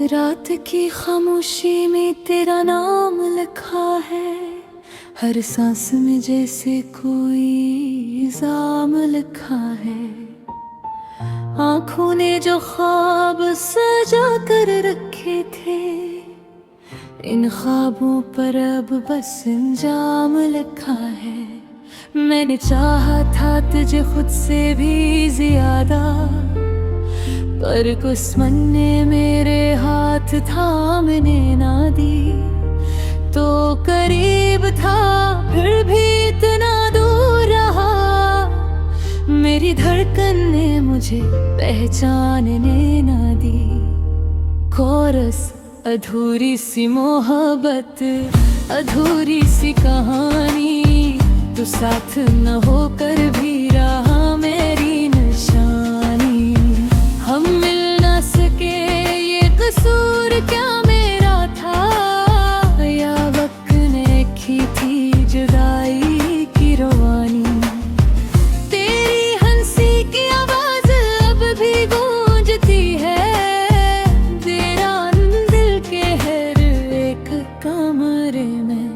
रात की खामोशी में तेरा नाम लिखा है, हर सांस में जैसे कोई इल्जाम लिखा है। आँखों ने जो ख्वाब सजा कर रखे थे, इन ख्वाबों पर अब बस इंजाम लिखा है। मैंने चाहा था तुझे खुद से भी ज्यादा, पर किस्मत ने मेरे हाथ थामने ना दी। तो करीब था फिर भी इतना दूर रहा, मेरी धड़कन ने मुझे पहचानने ना दी। कोरस अधूरी सी मोहब्बत, अधूरी सी कहानी, तू साथ न होकर भी रहा मेरी निशानी। हम मिल ना सके ये कसूर क्या मेरा था, या वक्त ने की थी जुदाई की रवानी। तेरी हंसी की आवाज अब भी गूंजती है, तेरा दिल के हर एक कमरे में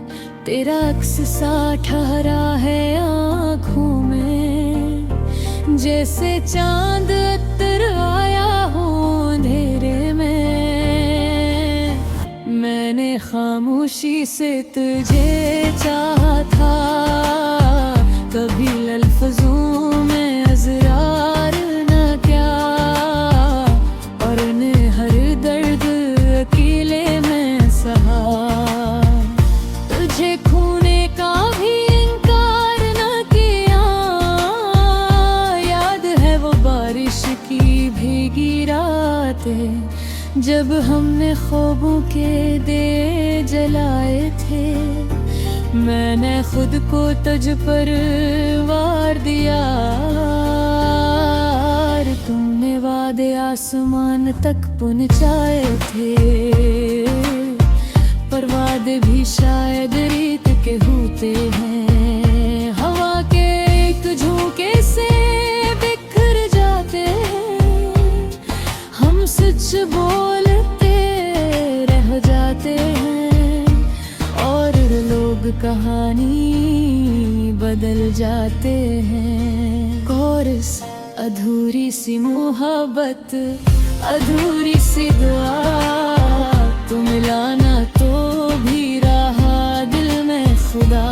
तेरा अक्स सा ठहरा है आँखों में। जैसे चांद अत्तर आया हो अंधेरे में, मैंने खामोशी से तुझे चाहा था। कभी लफ्ज़ों में अज़रार न क्या, और ने हर दर्द अकेले में सहा। तुझे खोने का भी इनकार न किया, याद है वो बारिश की भीगी रातें, जब हमने ख्वाबों के दिए जलाए थे। मैंने खुद को तुझ पर वार दिया, तुमने वादे आसमान तक पहुंचाए थे, पर वादे भी शायद रेत के होते हैं। हवा के एक झोंके से बिखर जाते हैं, हम सच बोलते रह जाते हैं, और लोग कहानी बदल जाते हैं। कोरस अधूरी सी मोहब्बत, अधूरी सी दुआ, तू मिलाना तो भी रहा दिल में खुदा।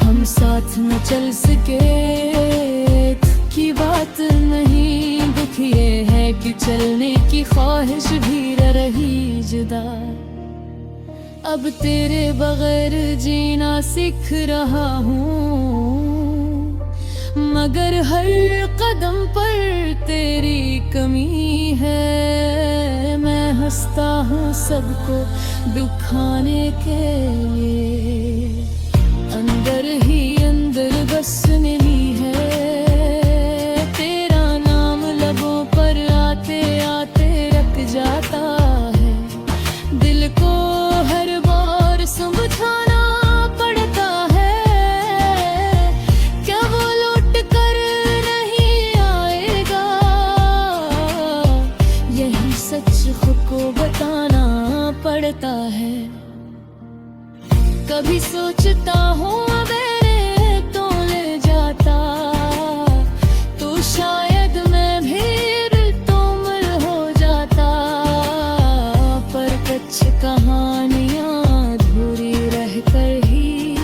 हम साथ न चल सके की बात नहीं, दुख ये है कि चलने की ख्वाहिश भी रही जुदा। अब तेरे बगैर जीना सीख रहा हूँ, मगर हर कदम पर तेरी कमी है। मैं हंसता हूँ सबको दुखाने के लिए, अंदर ही अंदर बस नहीं है तेरा नाम लबों पर आते आते रख जाता है। दिल को हर बार समझाना पड़ता है, क्या वो लौट कर नहीं आएगा। यही सच खुद को बताना पड़ता है। कभी सोचता हूँ मेरे तो ले जाता, तो शायद मैं भी तुमल हो जाता। पर कुछ कहानियाँ अधूरी रहकर ही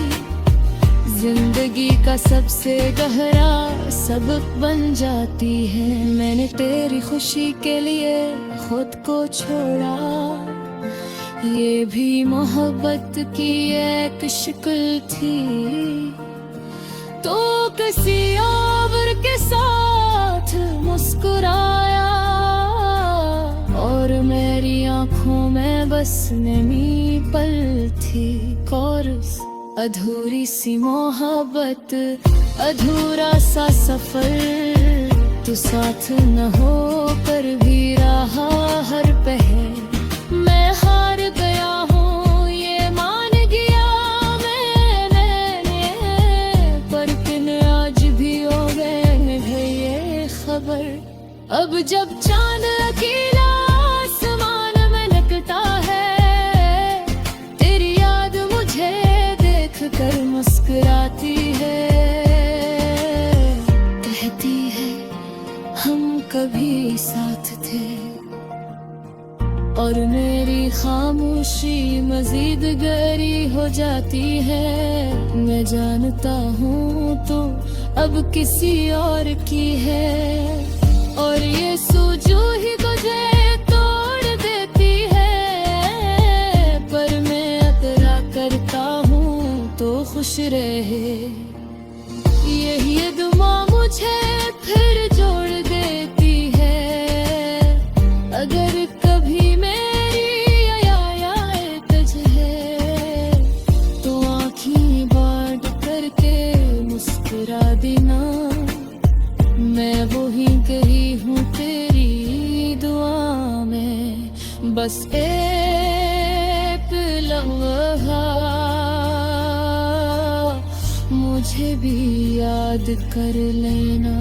जिंदगी का सबसे गहरा सबक बन जाती है। मैंने तेरी खुशी के लिए खुद को छोड़ा, ये भी मोहब्बत की एक शक्ल थी। तो किसी और के साथ मुस्कुराया, और मेरी आंखों में बस नमी पल थी। कोरस अधूरी सी मोहब्बत, अधूरा सा सफर, तू साथ न हो कर भी रहा हर पहर। मैं हार गया हूँ ये मान गया मैंने, पर किन आज भी हो गए ये खबर। अब जब चांद अकेला आसमान में खामोशी मजीद गहरी हो जाती है। मैं जानता हूँ तो अब किसी और की है, और ये सूझू ही तुझे तोड़ देती है। पर मैं अतरा करता हूँ तो खुश रहे, यही दुआ मुझे फिर जोड़ देती है। अगर कभी मेरी आया तज है तो आँखें बांट करके मुस्कुरा देना। मैं वही गई हूँ तेरी दुआ में, बस एक लम्हा मुझे भी याद कर लेना।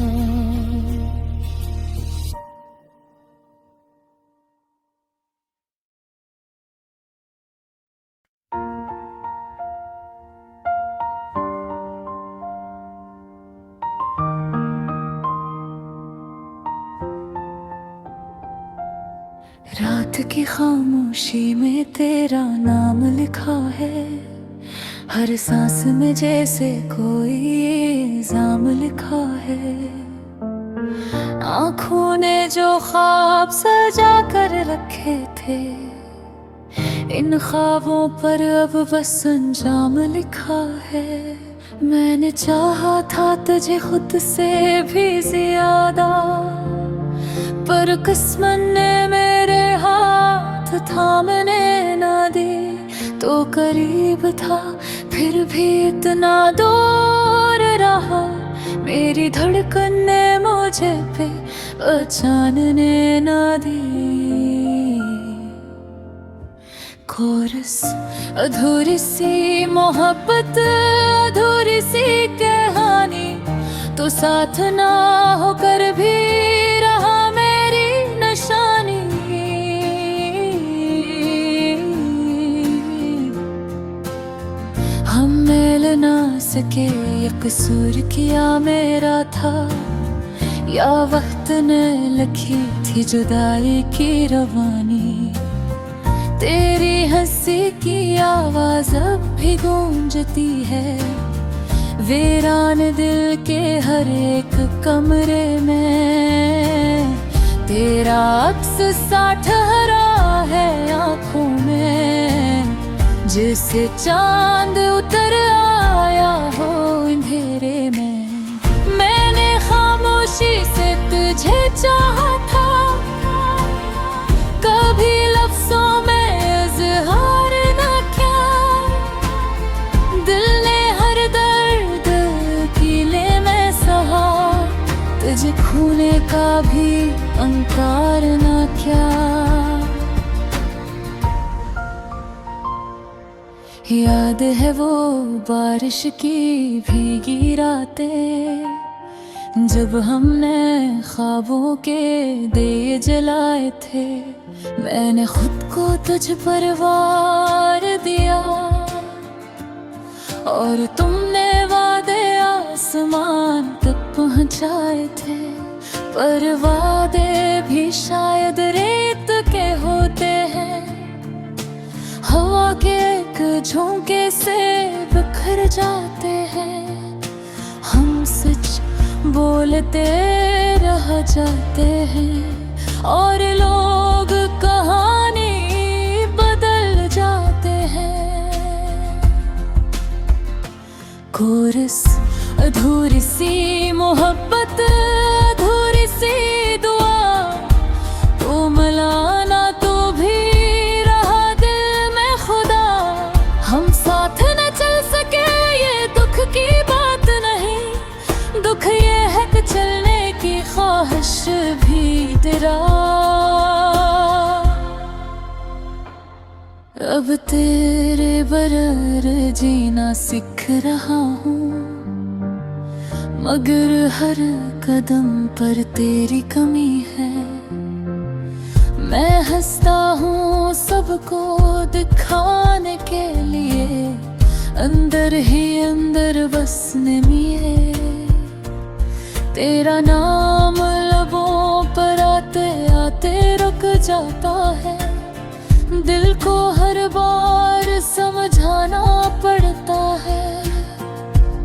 रात की खामोशी में तेरा नाम लिखा है, हर सांस में जैसे कोई इल्जाम लिखा है। आँखों ने जो ख्वाब सजा कर रखे थे, इन ख्वाबों पर अब बस अंजाम लिखा है। मैंने चाहा था तुझे खुद से भी ज्यादा, पर किस्मत ने मेरे हाथ थामने ना दी। तो करीब था फिर भी इतना दूर रहा, मेरी धड़कन ने मुझे पे पहचानने ना दी। कोरस अधूरी सी मोहब्बत, अधूरी सी कहानी, तो साथ ना होकर भी रहा मेरी निशानी। हम मिल ना सके, ये कसूर किया मेरा था, या वक्त ने लिखी थी जुदाई की रवानी। तेरी हंसी की आवाज अब भी गूंजती है वीरान दिल के हर एक कमरे में। तेरा अक्स सा ठहरा है आँखों में, जिससे चांद उतर आया हो अंधेरे में। मैंने खामोशी से तुझे चाहा था, कभी लफ्जों में इज़हार ना किया। दिल ने हर दर्द कीले में सहा, तुझे खूने का भी अंकार ना किया। याद है वो बारिश की भीगी रातें, जब हमने ख्वाबों के दिए जलाए थे। मैंने खुद को तुझ पर वार दिया, और तुमने वादे आसमान तक पहुँचाए थे। पर वादे भी शायद रेत के होते हैं, हवा के एक झोंके से बिखर जाते हैं। हम सच बोलते रह जाते हैं, और लोग कहानी बदल जाते हैं। कोरस अधूरी सी मोहब्बत, अधूरी सी दुआ, तो मलाना तो भी रहा दिल में खुदा। हम साथ न चल सके ये दुख की बात नहीं, दुख ये है कि चलने की ख्वाहिश भी तेरा। अब तेरे बगैर जीना सीख रहा हूँ, मगर हर कदम पर तेरी कमी है। मैं हंसता हूँ सबको दिखाने के लिए, अंदर ही अंदर बसने में। तेरा नाम लबों पर आते आते रुक जाता है, दिल को हर बार बार समझाना पड़ता है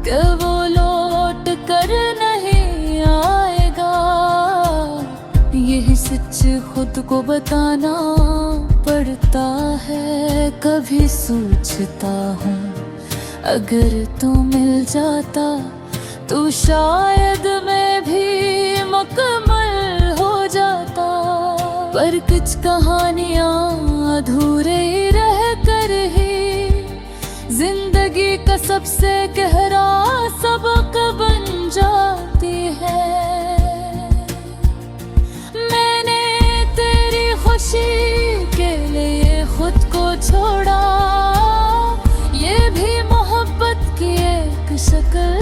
कि वो लौट कर नहीं आएगा। यही सच खुद को बताना पड़ता है। कभी सोचता हूँ अगर तू मिल जाता तो शायद मैं भी मुकम्मल हो जाता। पर कुछ कहानियाँ अधूरे ही रह कर ही जिंदगी का सबसे गहरा सबक बन जाती है। मैंने तेरी खुशी के लिए खुद को छोड़ा, ये भी मोहब्बत की एक शक्ल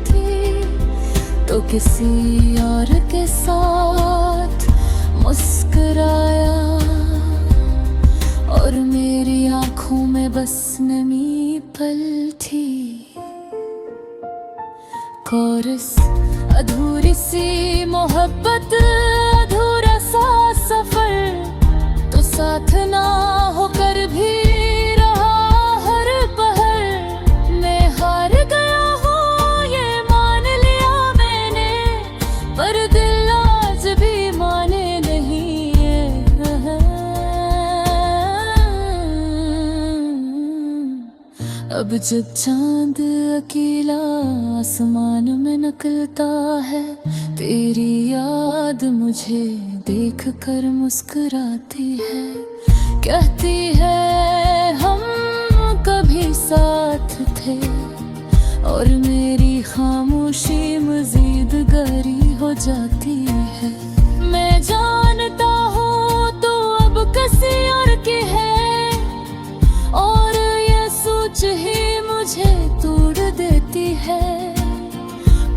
थी। तो किसी और के साथ मुस्कुराया और मेरी आंखों में बस नमी पल थी। कोरस अधूरी सी मोहब्बत, अधूरा सा सफर, तो साथ ना होकर भी रहा हर पहर। मैं हार गया हूँ ये मान लिया मैंने, पर दिल आज भी माने नहीं है। अब जब चांद अकेला आसमान में निकलता है, तेरी याद मुझे देख कर मुस्कुराती है। कहती है हम कभी साथ थे, और मेरी खामोशी मजीद गहरी हो जाती है। मैं जानता हूँ तू अब किसी और की है, और ये सोच ही मुझे तोड़ देती है।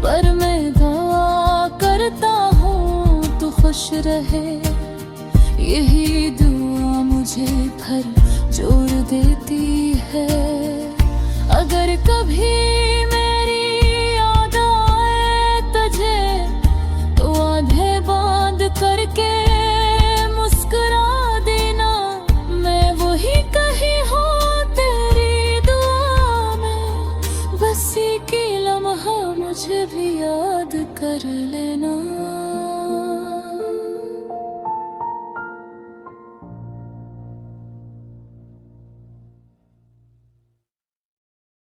पर मैं दुआ करता हूँ तू खुश रहे, यही दुआ मुझे भर जोड़ देती है। अगर कभी मेरी याद आए तुझे, तो आधे बांध करके मुस्कुरा देना। मैं वही कही हूँ तेरी दुआ में, बस एक लम्हा मुझे भी याद कर लेना।